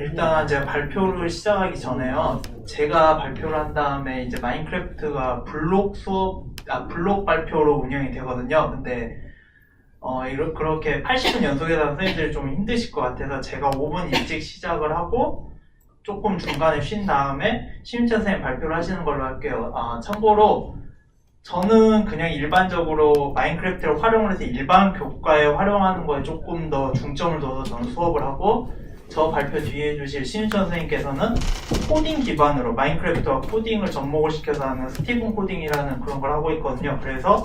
일단 제가 발표를 시작하기 전에요. 제가 발표를 한 다음에 이제 마인크래프트가 블록 발표로 운영이 되거든요. 근데 그렇게 80분 연속해서 선생님들이 좀 힘드실 것 같아서 제가 5분 일찍 시작을 하고 조금 중간에 쉰 다음에 심인찬 선생님 발표를 하시는 걸로 할게요. 참고로 저는 그냥 일반적으로 마인크래프트를 활용을 해서 일반 교과에 활용하는 거에 조금 더 중점을 둬서 저는 수업을 하고, 저 발표 뒤에 해주실 심인찬 선생님께서는 코딩 기반으로 마인크래프트와 코딩을 접목을 시켜서 하는 스티븐 코딩이라는 그런 걸 하고 있거든요. 그래서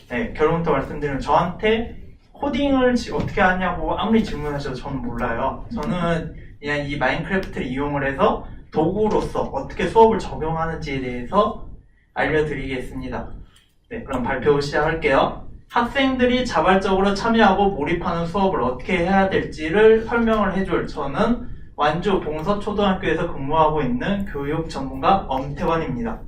결론부터 말씀드리면 저한테 코딩을 어떻게 하냐고 아무리 질문하셔도 저는 몰라요. 저는 그냥 이 마인크래프트를 이용을 해서 도구로서 어떻게 수업을 적용하는지에 대해서 알려드리겠습니다. 네, 그럼 발표 시작할게요. 학생들이 자발적으로 참여하고 몰입하는 수업을 어떻게 해야 될지를 설명을 해줄 저는 완주 봉서초등학교에서 근무하고 있는 교육 전문가 엄태원입니다.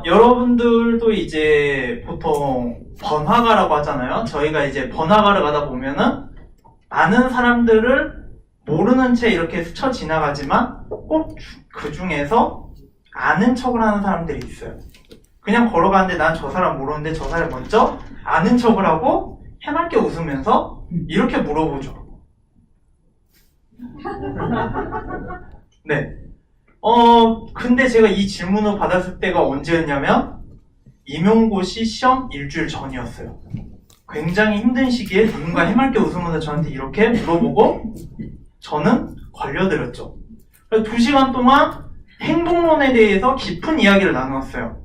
여러분들도 이제 보통 번화가라고 하잖아요. 저희가 이제 번화가를 가다 보면은 많은 사람들을 모르는 채 이렇게 스쳐 지나가지만 꼭 그 중에서 아는 척을 하는 사람들이 있어요. 그냥 걸어가는데 난 저 사람 모르는데 저 사람 먼저 아는 척을 하고 해맑게 웃으면서 이렇게 물어보죠. 네. 근데 제가 이 질문을 받았을 때가 언제였냐면 임용고시 시험 일주일 전이었어요. 굉장히 힘든 시기에 누군가 해맑게 웃으면서 저한테 이렇게 물어보고 저는 걸려들었죠. 2시간 동안 행복론에 대해서 깊은 이야기를 나누었어요.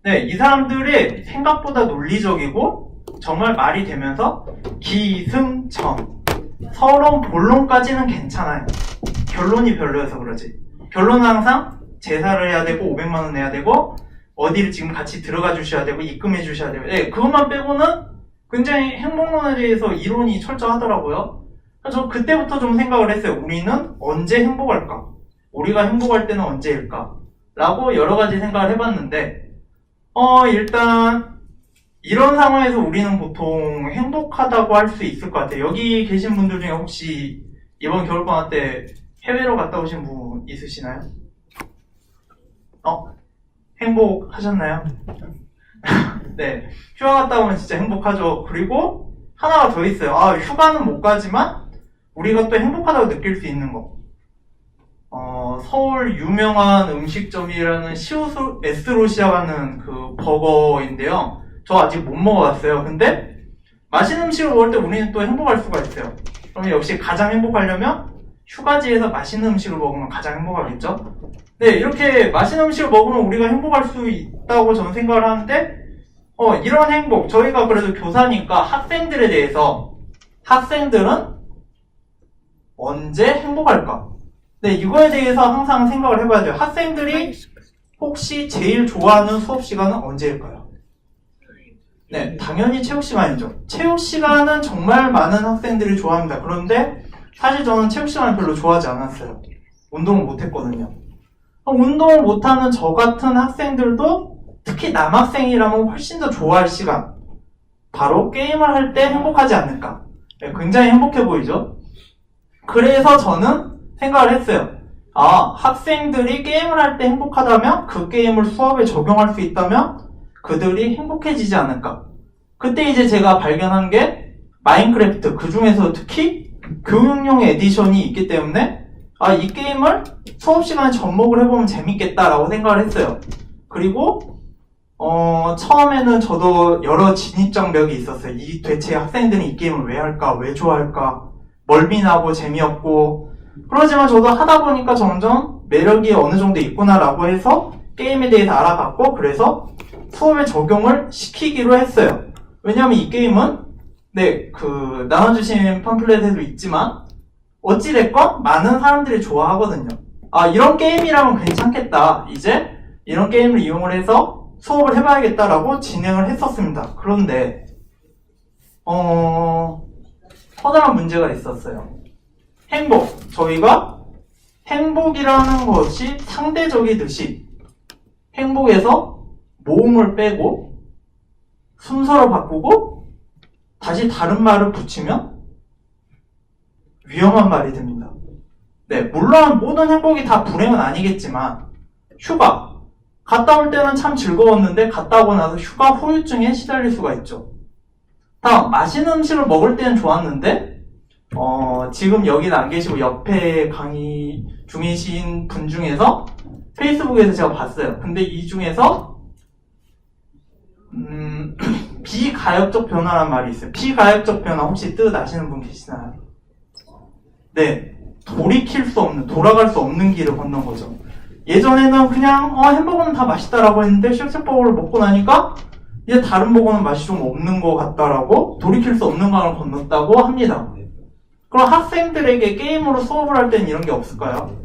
네, 이 사람들이 생각보다 논리적이고 정말 말이 되면서 기승전, 서론, 본론까지는 괜찮아요. 결론이 별로여서 그러지. 결론은 항상 제사를 해야 되고 500만 원 내야 되고 어디를 지금 같이 들어가 주셔야 되고 입금해 주셔야 되고, 네, 그것만 빼고는 굉장히 행복론에 대해서 이론이 철저하더라고요. 그래서 그때부터 좀 생각을 했어요. 우리는 언제 행복할까? 우리가 행복할 때는 언제일까? 라고 여러 가지 생각을 해봤는데 일단 이런 상황에서 우리는 보통 행복하다고 할 수 있을 것 같아요. 여기 계신 분들 중에 혹시 이번 겨울방학 때 해외로 갔다 오신 분 있으시나요? 행복하셨나요? 네, 휴가 갔다 오면 진짜 행복하죠. 그리고 하나가 더 있어요. 휴가는 못 가지만 우리가 또 행복하다고 느낄 수 있는 거. 서울 유명한 음식점이라는 S로 시작하는 그 버거인데요. 저 아직 못 먹어봤어요. 근데 맛있는 음식을 먹을 때 우리는 또 행복할 수가 있어요. 그럼 역시 가장 행복하려면 휴가지에서 맛있는 음식을 먹으면 가장 행복하겠죠? 네, 이렇게 맛있는 음식을 먹으면 우리가 행복할 수 있다고 저는 생각을 하는데 이런 행복, 저희가 그래도 교사니까 학생들에 대해서 학생들은 언제 행복할까? 네, 이거에 대해서 항상 생각을 해봐야 돼요. 학생들이 혹시 제일 좋아하는 수업 시간은 언제일까요? 네, 당연히 체육 시간이죠. 체육 시간은 정말 많은 학생들이 좋아합니다. 그런데 사실 저는 체육 시간을 별로 좋아하지 않았어요. 운동을 못했거든요. 운동을 못하는 저 같은 학생들도 특히 남학생이라면 훨씬 더 좋아할 시간, 바로 게임을 할 때 행복하지 않을까? 네, 굉장히 행복해 보이죠? 그래서 저는 생각을 했어요. 학생들이 게임을 할 때 행복하다면 그 게임을 수업에 적용할 수 있다면 그들이 행복해지지 않을까. 그때 이제 제가 발견한 게 마인크래프트, 그 중에서 특히 교육용 에디션이 있기 때문에 이 게임을 수업 시간에 접목을 해보면 재밌겠다라고 생각을 했어요. 그리고 처음에는 저도 여러 진입장벽이 있었어요. 대체 학생들이 이 게임을 왜 할까? 왜 좋아할까? 멀미나고 재미없고, 그러지만 저도 하다 보니까 점점 매력이 어느 정도 있구나라고 해서 게임에 대해서 알아봤고, 그래서 수업에 적용을 시키기로 했어요. 왜냐하면 이 게임은 나눠주신 팜플렛에도 있지만 어찌됐건 많은 사람들이 좋아하거든요. 이런 게임이라면 괜찮겠다. 이제 이런 게임을 이용을 해서 수업을 해봐야겠다라고 진행을 했었습니다. 그런데 커다란 문제가 있었어요. 행복. 저희가 행복이라는 것이 상대적이듯이 행복에서 모음을 빼고 순서를 바꾸고 다시 다른 말을 붙이면 위험한 말이 됩니다. 네, 물론 모든 행복이 다 불행은 아니겠지만 휴가 갔다 올 때는 참 즐거웠는데 갔다 오고 나서 휴가 후유증에 시달릴 수가 있죠. 다음, 맛있는 음식을 먹을 때는 좋았는데 지금 여기는 안 계시고 옆에 강의 중이신 분 중에서 페이스북에서 제가 봤어요. 근데 이 중에서 비가역적 변화란 말이 있어요. 비가역적 변화 혹시 뜻 아시는 분 계시나요? 네, 돌이킬 수 없는, 돌아갈 수 없는 길을 걷는 거죠. 예전에는 그냥 햄버거는 다 맛있다라고 했는데 쉑쉑버거를 먹고 나니까 이제 다른 버거는 맛이 좀 없는 것 같다라고 돌이킬 수 없는 강을 건넜다고 합니다. 그럼 학생들에게 게임으로 수업을 할 때는 이런 게 없을까요?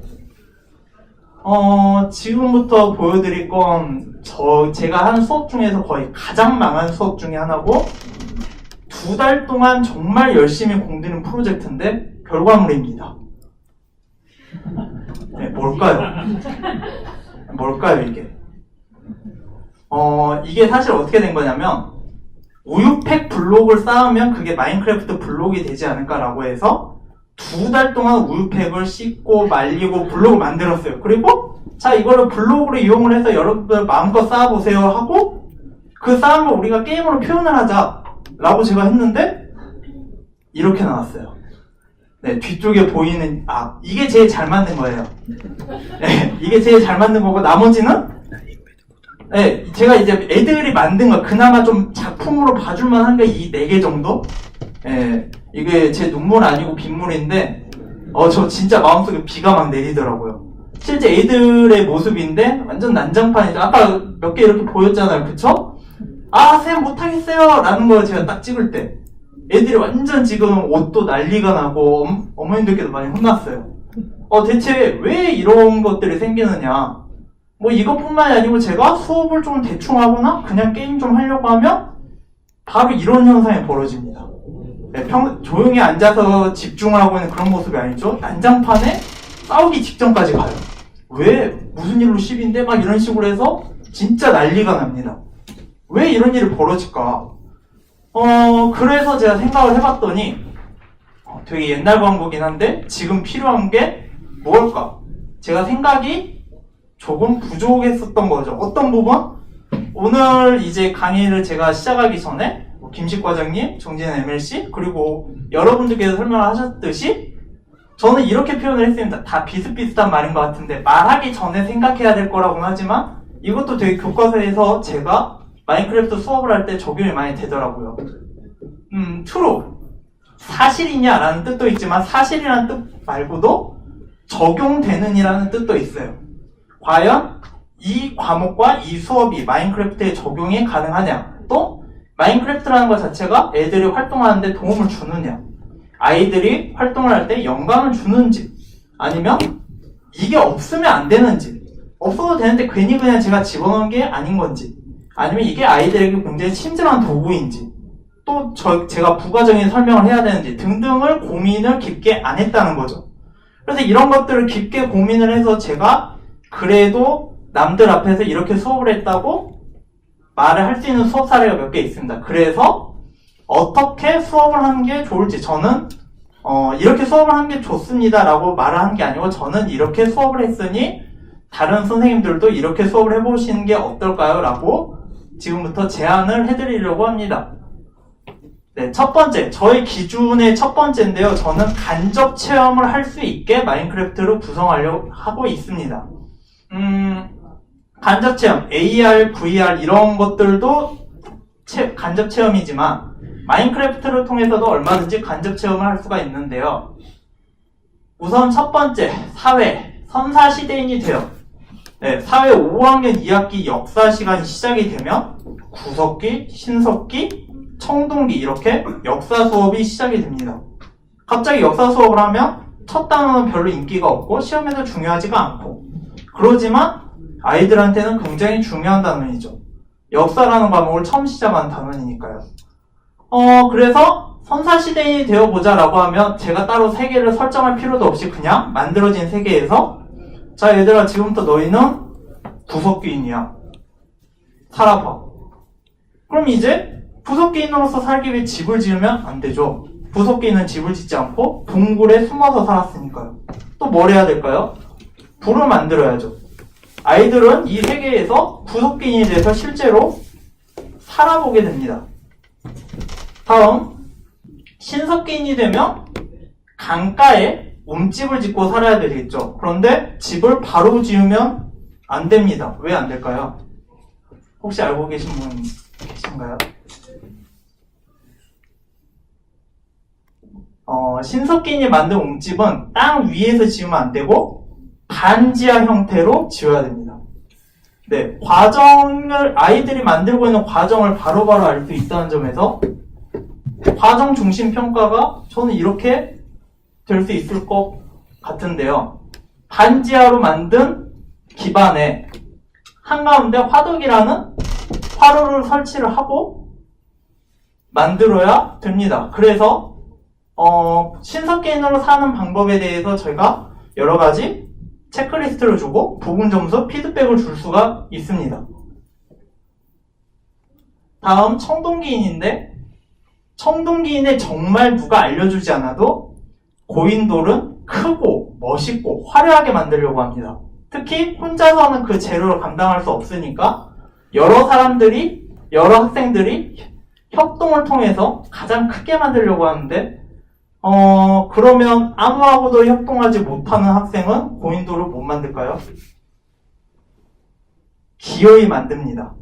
지금부터 보여드릴 건 제가 한 수업 중에서 거의 가장 망한 수업 중에 하나고 2달 동안 정말 열심히 공들인 프로젝트인데 결과물입니다. 네, 뭘까요? 뭘까요, 이게? 이게 사실 어떻게 된 거냐면 우유팩 블록을 쌓으면 그게 마인크래프트 블록이 되지 않을까라고 해서 2달 동안 우유팩을 씻고 말리고 블록을 만들었어요. 그리고 자, 이거를 블록으로 이용을 해서 여러분들 마음껏 쌓아보세요 하고 그 쌓은 걸 우리가 게임으로 표현을 하자 라고 제가 했는데 이렇게 나왔어요. 네, 뒤쪽에 보이는 이게 제일 잘 만든 거예요. 네, 이게 제일 잘 만든 거고 나머지는 네, 제가 이제 애들이 만든 거 그나마 좀 작품으로 봐줄만 한 게 이 4개 정도? 네, 이게 제 눈물 아니고 빗물인데 저 진짜 마음속에 비가 막 내리더라고요. 실제 애들의 모습인데 완전 난장판이죠. 아까 몇 개 이렇게 보였잖아요. 그쵸? 쌤 못하겠어요 라는 거 제가 딱 찍을 때 애들이 완전 지금 옷도 난리가 나고 어머님들께도 많이 혼났어요. 대체 왜 이런 것들이 생기느냐. 뭐 이것뿐만이 아니고 제가 수업을 좀 대충 하거나 그냥 게임 좀 하려고 하면 바로 이런 현상이 벌어집니다. 네, 조용히 앉아서 집중하고 있는 그런 모습이 아니죠. 난장판에 싸우기 직전까지 가요. 왜? 무슨 일로 시비인데? 막 이런 식으로 해서 진짜 난리가 납니다. 왜 이런 일이 벌어질까? 그래서 제가 생각을 해봤더니 되게 옛날 광고긴 한데 지금 필요한 게 뭘까? 제가 생각이 조금 부족했었던 거죠. 어떤 부분? 오늘 이제 강의를 제가 시작하기 전에 김식 과장님, 정진현 MLC 그리고 여러분들께서 설명을 하셨듯이 저는 이렇게 표현을 했습니다. 다 비슷비슷한 말인 것 같은데 말하기 전에 생각해야 될 거라고는 하지만 이것도 되게 교과서에서 제가 마인크래프트 수업을 할 때 적용이 많이 되더라고요. true. 사실이냐라는 뜻도 있지만 사실이라는 뜻 말고도 적용되는 이라는 뜻도 있어요. 과연 이 과목과 이 수업이 마인크래프트에 적용이 가능하냐? 또 마인크래프트라는 것 자체가 애들이 활동하는데 도움을 주느냐? 아이들이 활동을 할 때 영감을 주는지 아니면 이게 없으면 안 되는지 없어도 되는데 괜히 그냥 제가 집어넣은 게 아닌 건지 아니면 이게 아이들에게 굉장히 친절한 도구인지 또 제가 부가적인 설명을 해야 되는지 등등을 고민을 깊게 안 했다는 거죠. 그래서 이런 것들을 깊게 고민을 해서 제가 그래도 남들 앞에서 이렇게 수업을 했다고 말을 할 수 있는 수업 사례가 몇 개 있습니다. 그래서 어떻게 수업을 하는 게 좋을지 저는 이렇게 수업을 하는 게 좋습니다 라고 말을 한 게 아니고 저는 이렇게 수업을 했으니 다른 선생님들도 이렇게 수업을 해보시는 게 어떨까요? 라고 지금부터 제안을 해드리려고 합니다. 네, 첫 번째, 저의 기준의 첫 번째인데요. 저는 간접 체험을 할 수 있게 마인크래프트를 구성하려고 하고 있습니다. 간접 체험, AR, VR 이런 것들도 간접 체험이지만 마인크래프트를 통해서도 얼마든지 간접 체험을 할 수가 있는데요. 우선 첫 번째, 사회, 선사시대인이 돼요. 네, 사회 5학년 2학기 역사 시간이 시작이 되면 구석기, 신석기, 청동기 이렇게 역사 수업이 시작이 됩니다. 갑자기 역사 수업을 하면 첫 단어는 별로 인기가 없고 시험에도 중요하지가 않고 그러지만 아이들한테는 굉장히 중요한 단원이죠. 역사라는 과목을 처음 시작한 단원이니까요. 그래서 선사시대인이 되어보자 라고 하면 제가 따로 세계를 설정할 필요도 없이 그냥 만들어진 세계에서 자 얘들아 지금부터 너희는 구석기인이야. 살아봐. 그럼 이제 부속기인으로서 살기 위해 집을 지으면 안 되죠. 부속기인은 집을 짓지 않고 동굴에 숨어서 살았으니까요. 또 뭘 해야 될까요? 불을 만들어야죠. 아이들은 이 세계에서 부속기인이 돼서 실제로 살아보게 됩니다. 다음, 신석기인이 되면 강가에 움집을 짓고 살아야 되겠죠. 그런데 집을 바로 지으면 안 됩니다. 왜 안 될까요? 혹시 알고 계신 분 계신가요? 신석기인이 만든 움집은 땅 위에서 지으면 안 되고 반지하 형태로 지어야 됩니다. 네, 아이들이 만들고 있는 과정을 바로바로 알 수 있다는 점에서 과정 중심 평가가 저는 이렇게 될 수 있을 것 같은데요. 반지하로 만든 기반에 한가운데 화덕이라는 화로를 설치를 하고 만들어야 됩니다. 그래서 신석기인으로 사는 방법에 대해서 저희가 여러 가지 체크리스트를 주고 부분 점수 피드백을 줄 수가 있습니다. 다음 청동기인인데 청동기인에 정말 누가 알려주지 않아도 고인돌은 크고 멋있고 화려하게 만들려고 합니다. 특히 혼자서는 그 재료를 감당할 수 없으니까 여러 학생들이 협동을 통해서 가장 크게 만들려고 하는데 그러면 아무하고도 협동하지 못하는 학생은 고인돌을 못 만들까요? 기어이 만듭니다.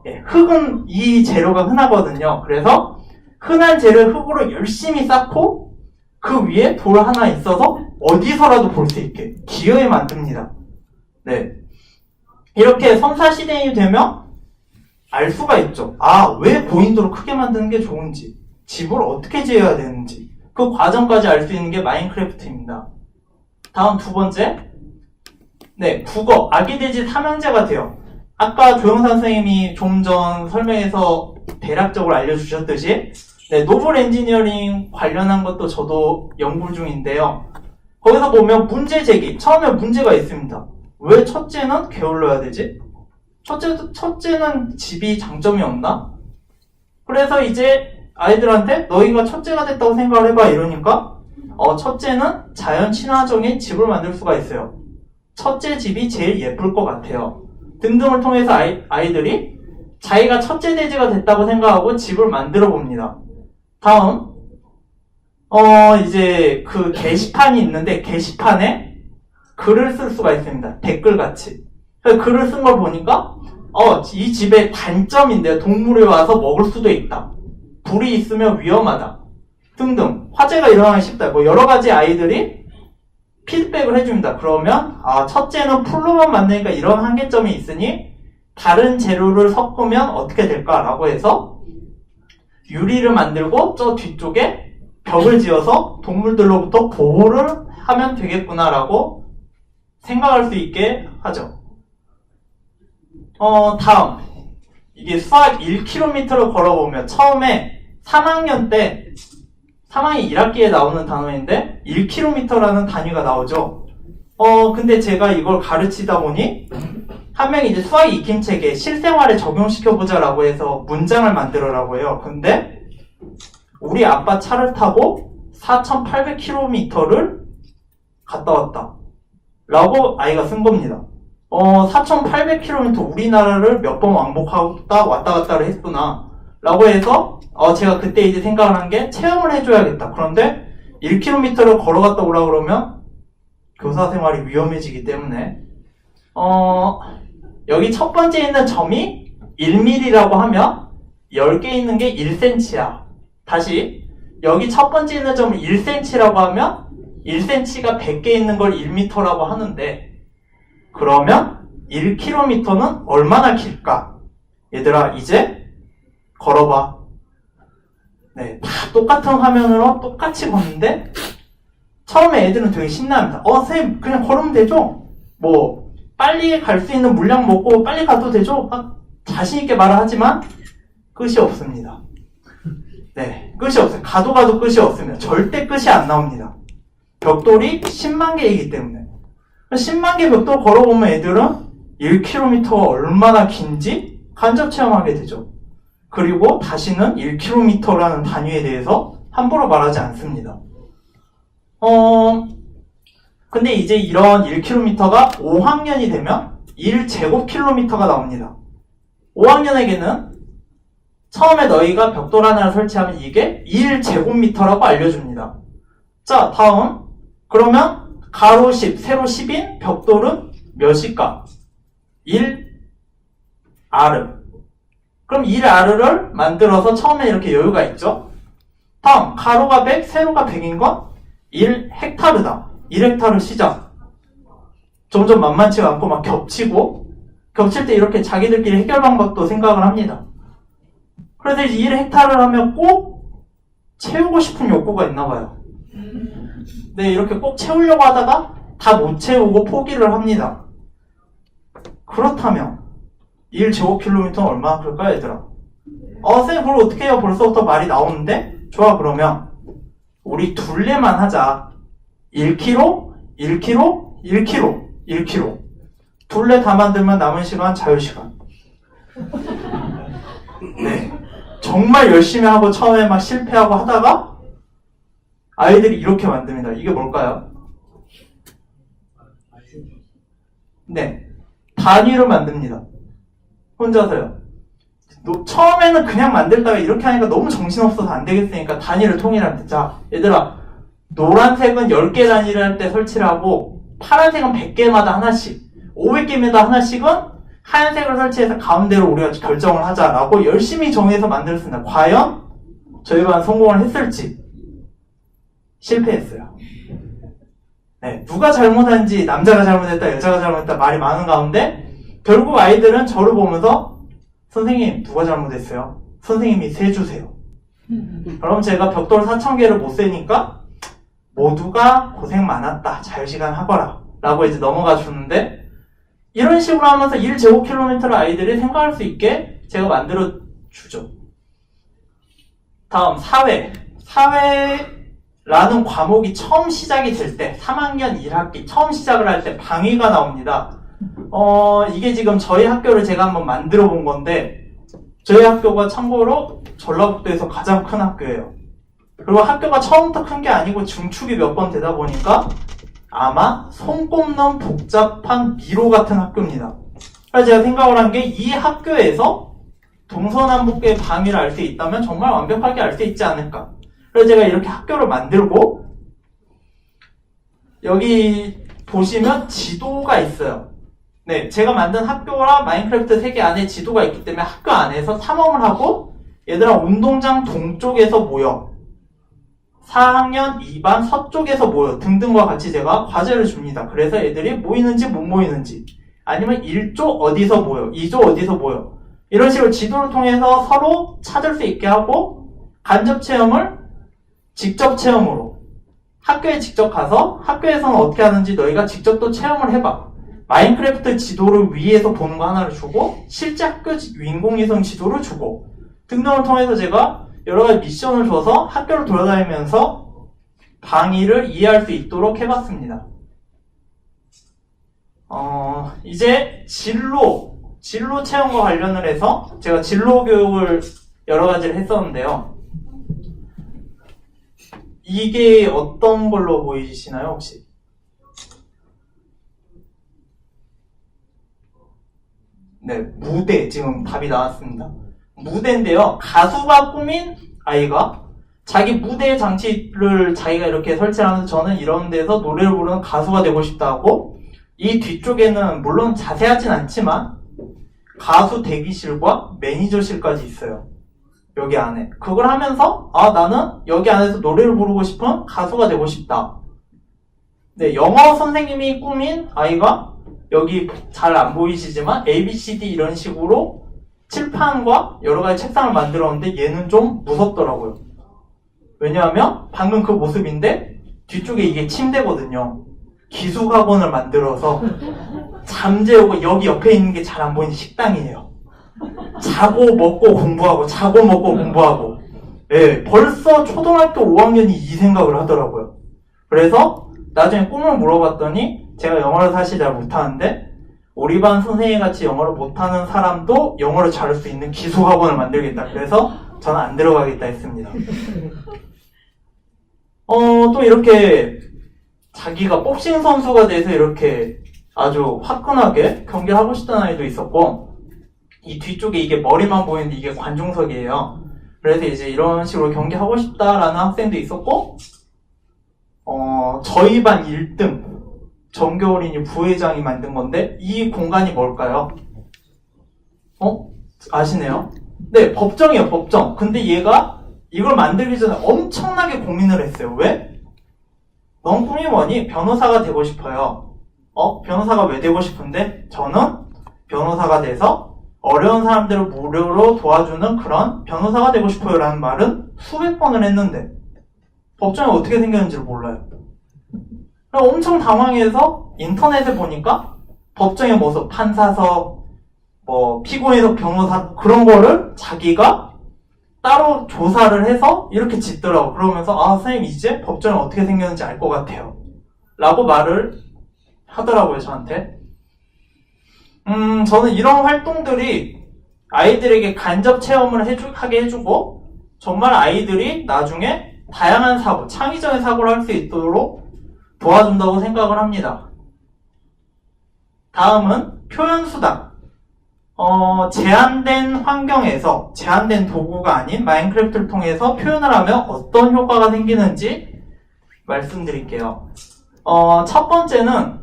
네, 흙은 이 재료가 흔하거든요. 그래서 흔한 재료를 흙으로 열심히 쌓고 그 위에 돌 하나 있어서 어디서라도 볼 수 있게 기어이 만듭니다. 네, 이렇게 선사시대인이 되면 알 수가 있죠. 왜 고인돌을 크게 만드는 게 좋은지, 집을 어떻게 지어야 되는지 그 과정까지 알 수 있는 게 마인크래프트입니다. 다음 두 번째, 네, 국어, 아기돼지 삼형제가 돼요. 아까 조영산 선생님이 좀 전 설명에서 대략적으로 알려주셨듯이 네, 노블 엔지니어링 관련한 것도 저도 연구 중인데요. 거기서 보면 문제 제기, 처음에 문제가 있습니다. 왜 첫째는 게을러야 되지? 첫째는 집이 장점이 없나? 그래서 이제 아이들한테 너희가 첫째가 됐다고 생각을 해봐 이러니까 첫째는 자연 친화적인 집을 만들 수가 있어요. 첫째 집이 제일 예쁠 것 같아요. 등등을 통해서 아이들이 자기가 첫째 돼지가 됐다고 생각하고 집을 만들어 봅니다. 다음 이제 그 게시판이 있는데 게시판에 글을 쓸 수가 있습니다. 댓글같이. 글을 쓴 걸 보니까 이 집의 단점인데요. 동물이 와서 먹을 수도 있다. 불이 있으면 위험하다. 등등. 화재가 일어나기 쉽다. 여러 가지 아이들이 피드백을 해줍니다. 그러면 첫째는 풀로만 만드니까 이런 한계점이 있으니 다른 재료를 섞으면 어떻게 될까라고 해서 유리를 만들고 저 뒤쪽에 벽을 지어서 동물들로부터 보호를 하면 되겠구나라고 생각할 수 있게 하죠. 다음, 이게 수학 1km를 걸어보면 처음에 3학년 때 3학년 1학기에 나오는 단어인데 1km라는 단위가 나오죠. 근데 제가 이걸 가르치다 보니 한 명이 이제 수학 익힘책에 실생활에 적용시켜보자라고 해서 문장을 만들어라고 해요. 근데 우리 아빠 차를 타고 4,800km를 갔다 왔다 라고 아이가 쓴 겁니다. 4,800km 우리나라를 몇 번 왕복하다 왔다 갔다를 했구나 라고 해서 제가 그때 이제 생각을 한 게 체험을 해줘야겠다. 그런데 1km를 걸어갔다 오라 그러면 교사 생활이 위험해지기 때문에 여기 첫 번째 있는 점이 1mm라고 하면 10개 있는 게 1cm야. 다시 여기 첫 번째 있는 점을 1cm라고 하면 1cm가 100개 있는 걸 1m라고 하는데 그러면 1km는 얼마나 길까? 얘들아 이제 걸어봐. 네, 다 똑같은 화면으로 똑같이 걷는데 처음에 애들은 되게 신납니다. 선생님 그냥 걸으면 되죠? 뭐 빨리 갈 수 있는 물량 먹고 빨리 가도 되죠? 자신있게 말을 하지만 끝이 없습니다. 네, 끝이 없어요. 가도 끝이 없습니다. 절대 끝이 안 나옵니다. 벽돌이 10만 개이기 때문에 10만 개 벽돌 걸어보면 애들은 1km가 얼마나 긴지 간접 체험하게 되죠. 그리고 다시는 1km라는 단위에 대해서 함부로 말하지 않습니다. 근데 이제 이런 1km가 5학년이 되면 1제곱킬로미터가 나옵니다. 5학년에게는 처음에 너희가 벽돌 하나를 설치하면 이게 1제곱미터라고 알려줍니다. 자, 다음. 그러면 가로 10, 세로 10인 벽돌은 몇일까? 1아르. 그럼 1아르를 만들어서 처음에 이렇게 여유가 있죠? 다음, 가로가 100, 세로가 100인 건 1헥타르다. 1헥타르 시작. 점점 만만치가 않고 막 겹치고, 겹칠 때 이렇게 자기들끼리 해결 방법도 생각을 합니다. 그래서 이제 1헥타르를 하면 꼭 채우고 싶은 욕구가 있나 봐요. 네, 이렇게 꼭 채우려고 하다가 다 못 채우고 포기를 합니다. 그렇다면 1제곱킬로미터는 얼마나 클까요, 얘들아? 선생님, 그걸 어떻게 해요? 벌써부터 말이 나오는데? 좋아, 그러면 우리 둘레만 하자. 1km, 1km, 1km, 1km. 둘레 다 만들면 남은 시간 자유시간. 네. 정말 열심히 하고 처음에 막 실패하고 하다가 아이들이 이렇게 만듭니다. 이게 뭘까요? 네. 단위로 만듭니다. 혼자서요. 처음에는 그냥 만들다가 이렇게 하니까 너무 정신없어서 안 되겠으니까 단위를 통일합니다. 자, 얘들아. 노란색은 10개 단위를 할 때 설치를 하고 파란색은 100개마다 하나씩 500개마다 하나씩은 하얀색을 설치해서 가운데로 우리가 결정을 하자라고 열심히 정해서 만들었습니다. 과연 저희 반 성공을 했을지 실패했어요. 네, 누가 잘못한지 남자가 잘못했다 여자가 잘못했다 말이 많은 가운데 결국 아이들은 저를 보면서 선생님 누가 잘못했어요? 선생님이 세주세요. 그럼 제가 벽돌 4,000개를 못 세니까 모두가 고생 많았다. 자유시간 하거라. 라고 이제 넘어가 주는데 이런 식으로 하면서 1제곱킬로미터를 아이들이 생각할 수 있게 제가 만들어 주죠. 다음 사회. 사회라는 과목이 처음 시작이 될 때 3학년 1학기 처음 시작을 할 때 방위가 나옵니다. 이게 지금 저희 학교를 제가 한번 만들어 본 건데 저희 학교가 참고로 전라북도에서 가장 큰 학교예요. 그리고 학교가 처음부터 큰 게 아니고 중축이 몇 번 되다 보니까 아마 손꼽는 복잡한 미로 같은 학교입니다. 그래서 제가 생각을 한 게 이 학교에서 동서남북의 방위를 알 수 있다면 정말 완벽하게 알 수 있지 않을까. 그래서 제가 이렇게 학교를 만들고 여기 보시면 지도가 있어요. 네, 제가 만든 학교와 마인크래프트 세계 안에 지도가 있기 때문에 학교 안에서 탐험을 하고 얘들아 운동장 동쪽에서 모여 4학년 2반 서쪽에서 모여 등등과 같이 제가 과제를 줍니다. 그래서 애들이 모이는지 못 모이는지 아니면 1조 어디서 모여 2조 어디서 모여 이런 식으로 지도를 통해서 서로 찾을 수 있게 하고 간접 체험을 직접 체험으로 학교에 직접 가서 학교에서는 어떻게 하는지 너희가 직접 또 체험을 해봐. 마인크래프트 지도를 위에서 보는 거 하나를 주고 실제 학교 인공위성 지도를 주고 등등을 통해서 제가 여러 가지 미션을 줘서 학교를 돌아다니면서 방위를 이해할 수 있도록 해봤습니다. 이제 진로 체험과 관련을 해서 제가 진로 교육을 여러 가지를 했었는데요. 이게 어떤 걸로 보이시나요, 혹시? 네, 무대. 지금 답이 나왔습니다. 무대인데요. 가수가 꾸민 아이가 자기 무대 장치를 자기가 이렇게 설치하면서 저는 이런 데서 노래를 부르는 가수가 되고 싶다고 이 뒤쪽에는 물론 자세하진 않지만 가수 대기실과 매니저실까지 있어요. 여기 안에. 그걸 하면서 나는 여기 안에서 노래를 부르고 싶은 가수가 되고 싶다. 네, 영어 선생님이 꾸민 아이가 여기 잘 안 보이시지만 ABCD 이런 식으로 칠판과 여러 가지 책상을 만들었는데 얘는 좀 무섭더라고요. 왜냐하면 방금 그 모습인데 뒤쪽에 이게 침대거든요. 기숙학원을 만들어서 잠재우고 여기 옆에 있는 게 잘 안 보이는 식당이에요. 자고 먹고 공부하고 자고 먹고 공부하고 네, 벌써 초등학교 5학년이 이 생각을 하더라고요. 그래서 나중에 꿈을 물어봤더니 제가 영어를 사실 잘 못하는데 우리 반 선생님 같이 영어를 못하는 사람도 영어를 잘할 수 있는 기숙학원을 만들겠다. 그래서 저는 안 들어가겠다 했습니다. 또 이렇게 자기가 복싱 선수가 돼서 이렇게 아주 화끈하게 경기를 하고 싶다는 아이도 있었고, 이 뒤쪽에 이게 머리만 보이는데 이게 관중석이에요. 그래서 이제 이런 식으로 경기하고 싶다라는 학생도 있었고, 저희 반 1등 정겨울이니 부회장이 만든 건데, 이 공간이 뭘까요? 아시네요? 네, 법정이에요, 법정. 근데 얘가 이걸 만들기 전에 엄청나게 고민을 했어요. 왜? 넌 꿈이 뭐니? 변호사가 되고 싶어요. 변호사가 왜 되고 싶은데? 저는 변호사가 돼서 어려운 사람들을 무료로 도와주는 그런 변호사가 되고 싶어요 라는 말은 수백 번을 했는데 법정이 어떻게 생겼는지를 몰라요. 엄청 당황해서 인터넷에 보니까 법정의 모습, 판사석, 피고인석, 변호사 그런 거를 자기가 따로 조사를 해서 이렇게 짓더라고. 그러면서 선생님 이제 법정이 어떻게 생겼는지 알 것 같아요 라고 말을 하더라고요, 저한테. 저는 이런 활동들이 아이들에게 간접 체험을 하게 해주고 정말 아이들이 나중에 다양한 사고, 창의적인 사고를 할 수 있도록 도와준다고 생각을 합니다. 다음은 표현수단. 제한된 환경에서 제한된 도구가 아닌 마인크래프트를 통해서 표현을 하면 어떤 효과가 생기는지 말씀드릴게요. 첫 번째는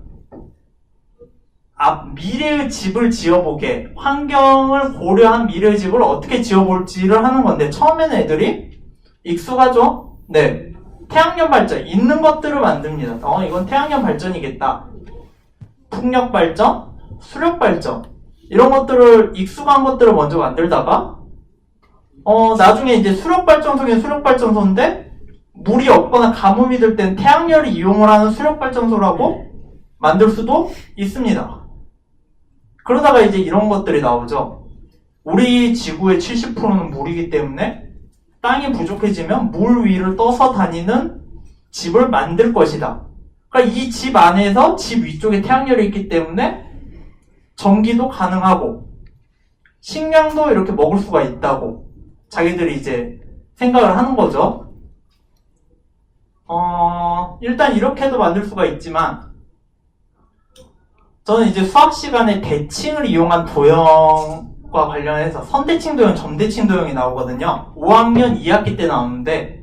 미래의 집을 지어보게, 환경을 고려한 미래의 집을 어떻게 지어볼지를 하는 건데, 처음에는 애들이 익숙하죠? 네. 태양열 발전, 있는 것들을 만듭니다. 이건 태양열 발전이겠다. 풍력 발전, 수력 발전, 이런 것들을, 익숙한 것들을 먼저 만들다가, 나중에 이제 수력 발전소긴 수력 발전소인데, 물이 없거나 가뭄이 들 땐 태양열을 이용을 하는 수력 발전소라고 만들 수도 있습니다. 그러다가 이제 이런 것들이 나오죠. 우리 지구의 70%는 물이기 때문에 땅이 부족해지면 물 위를 떠서 다니는 집을 만들 것이다. 그러니까 이 집 안에서 집 위쪽에 태양열이 있기 때문에 전기도 가능하고 식량도 이렇게 먹을 수가 있다고 자기들이 이제 생각을 하는 거죠. 일단 이렇게도 만들 수가 있지만 저는 이제 수학 시간에 대칭을 이용한 도형과 관련해서 선대칭 도형, 점대칭 도형이 나오거든요. 5학년 2학기 때 나오는데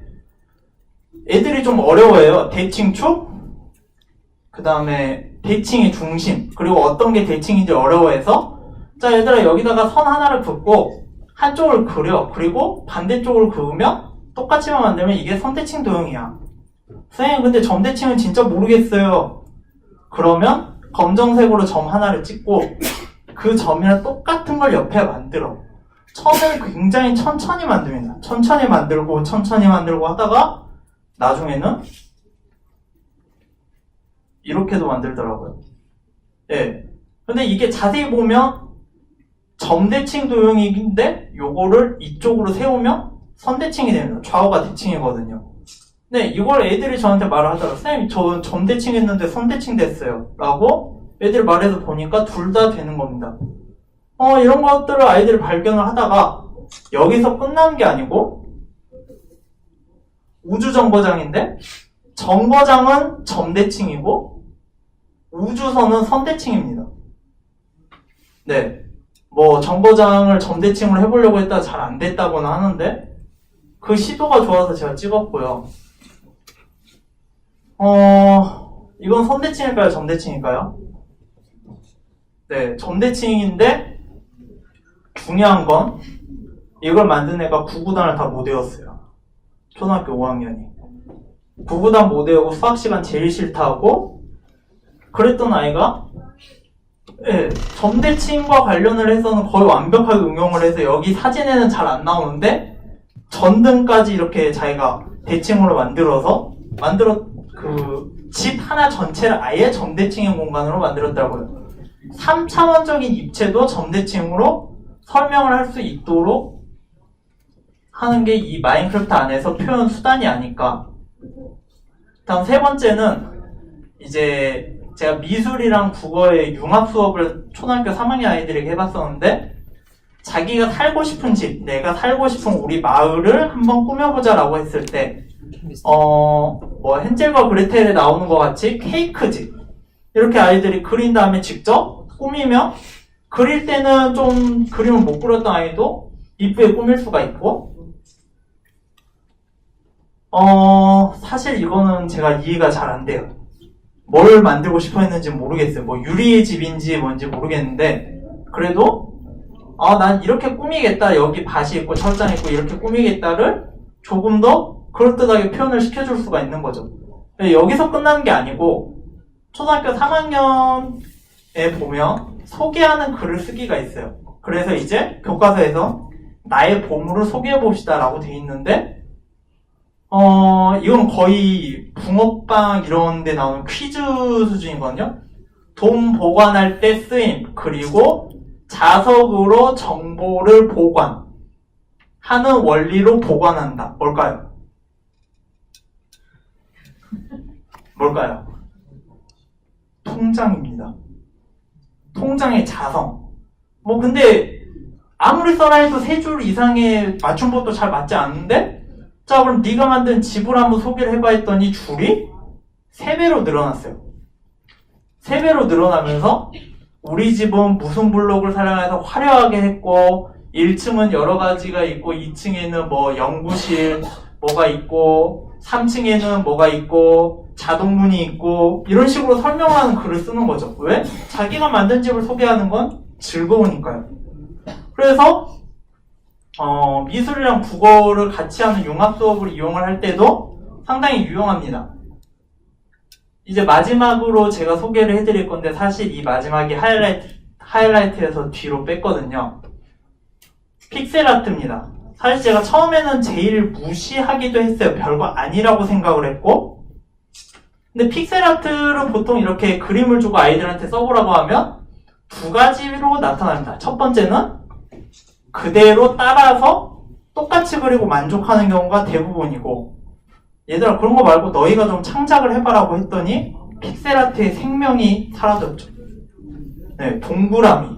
애들이 좀 어려워해요. 대칭축, 그 다음에 대칭의 중심, 그리고 어떤 게 대칭인지 어려워해서 자 얘들아 여기다가 선 하나를 긋고 한쪽을 그려. 그리고 반대쪽을 그으면 똑같이만 만들면 이게 선대칭 도형이야. 선생님 근데 점대칭은 진짜 모르겠어요. 그러면 검정색으로 점 하나를 찍고 그 점이랑 똑같은 걸 옆에 만들어. 처음에는 굉장히 천천히 만듭니다. 천천히 만들고 하다가 나중에는 이렇게도 만들더라고요. 예. 근데 이게 자세히 보면 점대칭 도형인데 요거를 이쪽으로 세우면 선대칭이 됩니다. 좌우가 대칭이거든요. 네, 이걸 애들이 저한테 말을 하더라고요. 선생님, 저 점대칭 했는데 선대칭 됐어요. 라고 애들이 말해서 보니까 둘 다 되는 겁니다. 이런 것들을 아이들이 발견을 하다가 여기서 끝나는 게 아니고 우주정거장인데 정거장은 점대칭이고 우주선은 선대칭입니다. 네, 정거장을 점대칭으로 해보려고 했다가 잘 안 됐다고는 하는데 그 시도가 좋아서 제가 찍었고요. 이건 선대칭일까요? 점대칭일까요? 네, 점대칭인데 중요한 건 이걸 만든 애가 9구단을 다 못 외웠어요. 초등학교 5학년이 9구단 못 외우고 수학시간 제일 싫다고 그랬던 아이가 네, 점대칭과 관련을 해서는 거의 완벽하게 응용을 해서 여기 사진에는 잘 안 나오는데 전등까지 이렇게 자기가 대칭으로 그 집 하나 전체를 아예 점대칭의 공간으로 만들었다고요. 3차원적인 입체도 점대칭으로 설명을 할 수 있도록 하는 게 이 마인크래프트 안에서 표현 수단이 아닐까. 다음 세 번째는 이제 제가 미술이랑 국어의 융합 수업을 초등학교 3학년 아이들에게 해봤었는데 자기가 살고 싶은 집, 내가 살고 싶은 우리 마을을 한번 꾸며보자라고 했을 때 뭐 헨젤과 그레텔에 나오는 것 같이 케이크 집 이렇게 아이들이 그린 다음에 직접 꾸미면 그릴 때는 좀 그림을 못 그렸던 아이도 이쁘게 꾸밀 수가 있고 사실 이거는 제가 이해가 잘 안 돼요. 뭘 만들고 싶어 했는지 모르겠어요. 뭐 유리의 집인지 뭔지 모르겠는데 그래도 난 이렇게 꾸미겠다. 여기 밭이 있고 철장 있고 이렇게 꾸미겠다를 조금 더 그럴듯하게 표현을 시켜줄 수가 있는 거죠. 여기서 끝나는 게 아니고 초등학교 3학년에 보면 소개하는 글을 쓰기가 있어요. 그래서 이제 교과서에서 나의 보물을 소개해봅시다 라고 돼 있는데 이건 거의 붕어빵 이런 데 나오는 퀴즈 수준이거든요. 돈 보관할 때 쓰임, 그리고 자석으로 정보를 보관하는 원리로 보관한다. 뭘까요? 뭘까요? 통장입니다. 통장의 자성. 뭐 근데 아무리 써라 해도 3줄 이상의 맞춤법도 잘 맞지 않는데 자 그럼 네가 만든 집을 한번 소개를 해봐 했더니 줄이 3배로 늘어났어요. 3배로 늘어나면서 우리 집은 무슨 블록을 사용해서 화려하게 했고 1층은 여러 가지가 있고 2층에는 뭐 연구실 뭐가 있고 3층에는 뭐가 있고 자동문이 있고 이런 식으로 설명하는 글을 쓰는 거죠. 왜? 자기가 만든 집을 소개하는 건 즐거우니까요. 그래서 미술이랑 국어를 같이 하는 융합 수업을 이용을 할 때도 상당히 유용합니다. 이제 마지막으로 제가 소개를 해드릴 건데 사실 이 마지막이 하이라이트에서 뒤로 뺐거든요. 픽셀 아트입니다. 사실 제가 처음에는 제일 무시하기도 했어요. 별거 아니라고 생각을 했고 근데 픽셀 아트는 보통 이렇게 그림을 주고 아이들한테 써보라고 하면 2가지로 나타납니다. 첫 번째는 그대로 따라서 똑같이 그리고 만족하는 경우가 대부분이고 얘들아 그런 거 말고 너희가 좀 창작을 해봐라고 했더니 픽셀아트의 생명이 사라졌죠. 네, 동그라미,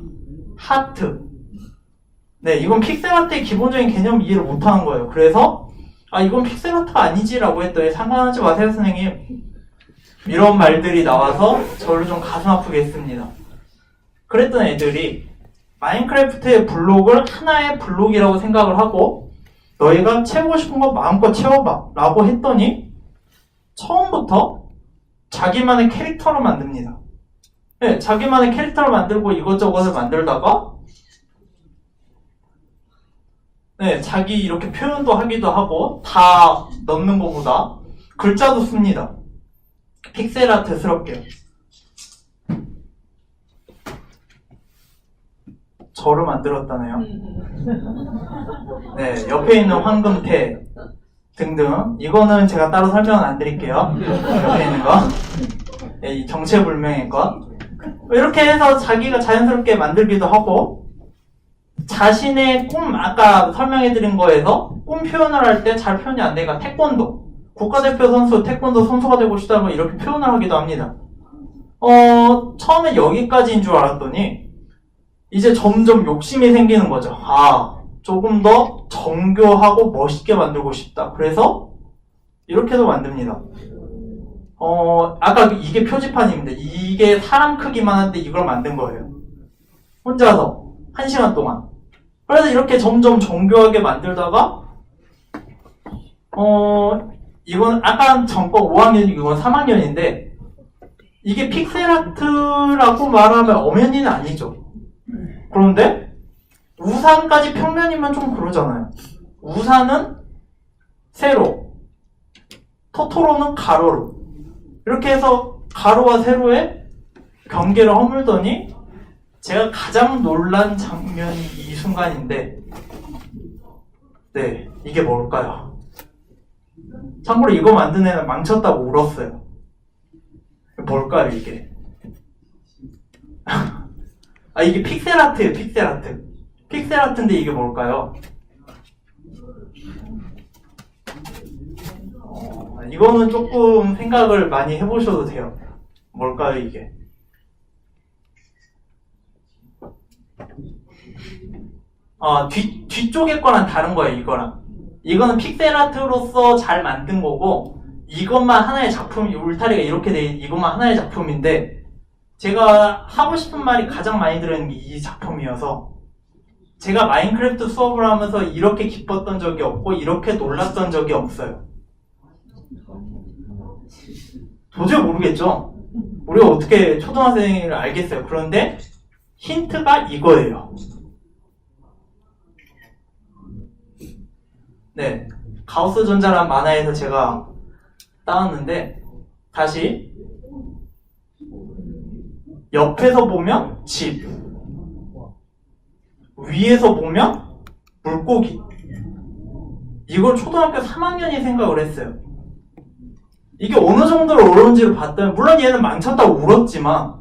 하트. 네, 이건 픽셀아트의 기본적인 개념 이해를 못하는 거예요. 그래서 이건 픽셀아트가 아니지라고 했더니 상관하지 마세요 선생님. 이런 말들이 나와서 저를 좀 가슴 아프게 했습니다. 그랬던 애들이 마인크래프트의 블록을 하나의 블록이라고 생각을 하고 너희가 채우고 싶은 거 마음껏 채워봐 라고 했더니 처음부터 자기만의 캐릭터를 만듭니다. 네, 자기만의 캐릭터를 만들고 이것저것을 만들다가 네, 자기 이렇게 표현도 하기도 하고 다 넣는 것보다 글자도 씁니다. 픽셀아트스럽게요. 저를 만들었다네요. 네, 옆에 있는 황금태 등등. 이거는 제가 따로 설명은 안 드릴게요. 옆에 있는 거. 네, 이 정체불명의 것. 이렇게 해서 자기가 자연스럽게 만들기도 하고 자신의 꿈, 아까 설명해드린 거에서 꿈 표현을 할 때 잘 표현이 안 되니까 태권도. 국가대표 선수, 태권도 선수가 되고 싶다고 이렇게 표현을 하기도 합니다. 처음에 여기까지인 줄 알았더니 이제 점점 욕심이 생기는 거죠. 조금 더 정교하고 멋있게 만들고 싶다. 그래서 이렇게도 만듭니다. 아까 이게 표지판입니다. 이게 사람 크기만 한데 이걸 만든 거예요. 혼자서 1시간 동안. 그래서 이렇게 점점 정교하게 만들다가 이건 아까 전거 5학년이고 이건 3학년인데 이게 픽셀아트라고 말하면 엄연히는 아니죠. 그런데 우산까지 평면이면 좀 그러잖아요. 우산은 세로, 토토로는 가로로 이렇게 해서 가로와 세로의 경계를 허물더니 제가 가장 놀란 장면이 이 순간인데 네, 이게 뭘까요? 참고로 이거 만든 애는 망쳤다고 울었어요. 뭘까요 이게? 이게 픽셀아트예요. 픽셀아트. 픽셀아트인데 이게 뭘까요? 이거는 조금 생각을 많이 해보셔도 돼요. 뭘까요, 이게? 뒤쪽에 거랑 다른 거예요, 이거랑. 이거는 픽셀 아트로서 잘 만든 거고, 이것만 하나의 작품이, 울타리가 이렇게 돼 있는 이것만 하나의 작품인데, 제가 하고 싶은 말이 가장 많이 들어있는 게 이 작품이어서, 제가 마인크래프트 수업을 하면서 이렇게 기뻤던 적이 없고, 이렇게 놀랐던 적이 없어요. 도저히 모르겠죠? 우리가 어떻게 초등학생을 알겠어요. 그런데 힌트가 이거예요. 네, 가우스 전자란 만화에서 제가 따왔는데, 다시 옆에서 보면 집, 위에서 보면 물고기. 이걸 초등학교 3학년이 생각을 했어요. 이게 어느 정도로 어려운지를 봤더니, 물론 얘는 망쳤다고 울었지만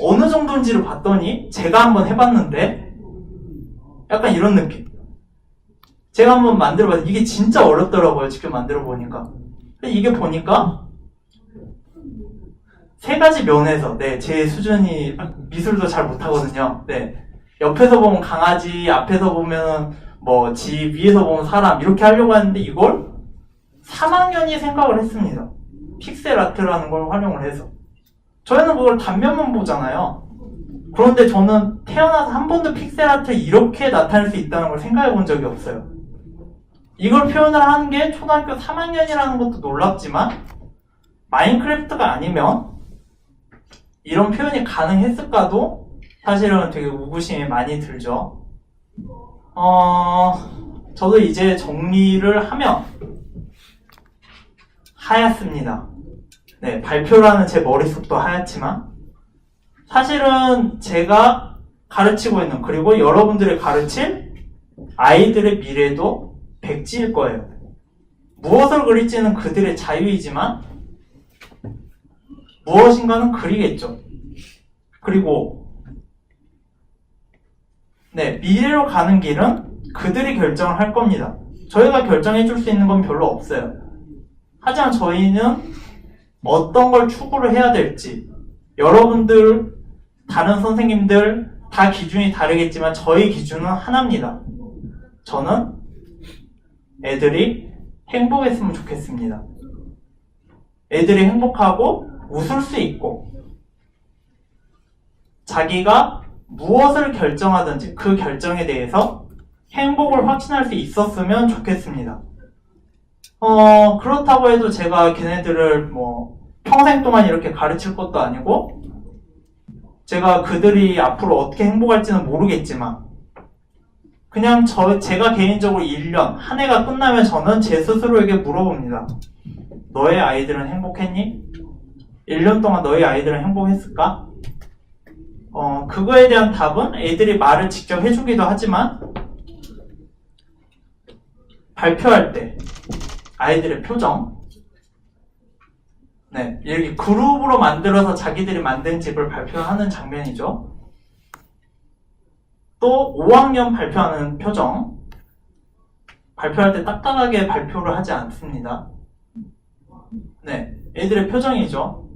어느 정도인지를 봤더니 제가 한번 해봤는데 약간 이런 느낌. 제가 한번 만들어봤어요. 이게 진짜 어렵더라고요. 직접 만들어보니까. 이게 보니까 세 가지 면에서, 네, 제 수준이 미술도 잘 못하거든요. 네, 옆에서 보면 강아지, 앞에서 보면 뭐 집, 위에서 보면 사람, 이렇게 하려고 하는데 이걸 3학년이 생각을 했습니다. 픽셀 아트라는 걸 활용을 해서. 저희는 그걸 단면만 보잖아요. 그런데 저는 태어나서 한 번도 픽셀 아트 이렇게 나타낼 수 있다는 걸 생각해 본 적이 없어요. 이걸 표현을 하는 게 초등학교 3학년이라는 것도 놀랍지만, 마인크래프트가 아니면 이런 표현이 가능했을까도 사실은 되게 의구심이 많이 들죠. 저도 이제 정리를 하면 하얗습니다. 네, 발표라는 제 머릿속도 하얗지만 사실은 제가 가르치고 있는, 그리고 여러분들이 가르칠 아이들의 미래도 백지일 거예요. 무엇을 그릴지는 그들의 자유이지만 무엇인가는 그리겠죠. 그리고 네, 미래로 가는 길은 그들이 결정을 할 겁니다. 저희가 결정해 줄 수 있는 건 별로 없어요. 하지만 저희는 어떤 걸 추구를 해야 될지, 여러분들, 다른 선생님들 다 기준이 다르겠지만 저희 기준은 하나입니다. 저는 애들이 행복했으면 좋겠습니다. 애들이 행복하고 웃을 수 있고, 자기가 무엇을 결정하든지 그 결정에 대해서 행복을 확신할 수 있었으면 좋겠습니다. 그렇다고 해도 제가 걔네들을 뭐 평생 동안 이렇게 가르칠 것도 아니고, 제가 그들이 앞으로 어떻게 행복할지는 모르겠지만, 그냥 제가 개인적으로 1년, 한 해가 끝나면 저는 제 스스로에게 물어봅니다. 너의 아이들은 행복했니? 1년 동안 너의 아이들은 행복했을까? 그거에 대한 답은 애들이 말을 직접 해주기도 하지만, 발표할 때 아이들의 표정, 네, 이렇게 그룹으로 만들어서 자기들이 만든 집을 발표하는 장면이죠. 또 5학년 발표하는 표정, 발표할 때 딱딱하게 발표를 하지 않습니다. 네, 애들의 표정이죠.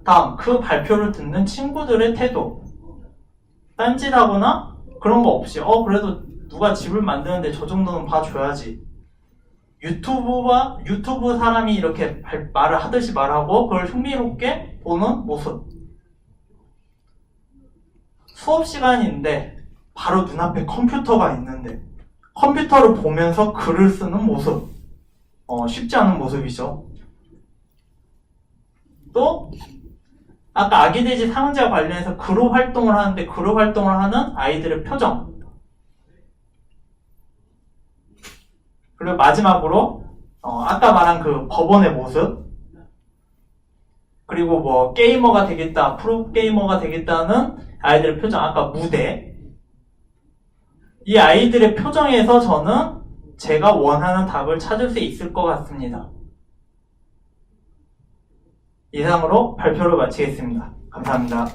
다음, 그 발표를 듣는 친구들의 태도. 딴짓하거나 그런 거 없이, 그래도 누가 집을 만드는데 저 정도는 봐줘야지. 유튜브 사람이 이렇게 말을 하듯이 말하고 그걸 흥미롭게 보는 모습. 수업 시간인데 바로 눈앞에 컴퓨터가 있는데 컴퓨터를 보면서 글을 쓰는 모습. 쉽지 않은 모습이죠. 또 아까 아기돼지 상자와 관련해서 그룹 활동을 하는데 그룹 활동을 하는 아이들의 표정. 그리고 마지막으로 아까 말한 그 법원의 모습, 그리고 뭐 게이머가 되겠다, 프로 게이머가 되겠다는 아이들의 표정, 아까 무대. 이 아이들의 표정에서 저는 제가 원하는 답을 찾을 수 있을 것 같습니다. 이상으로 발표를 마치겠습니다. 감사합니다.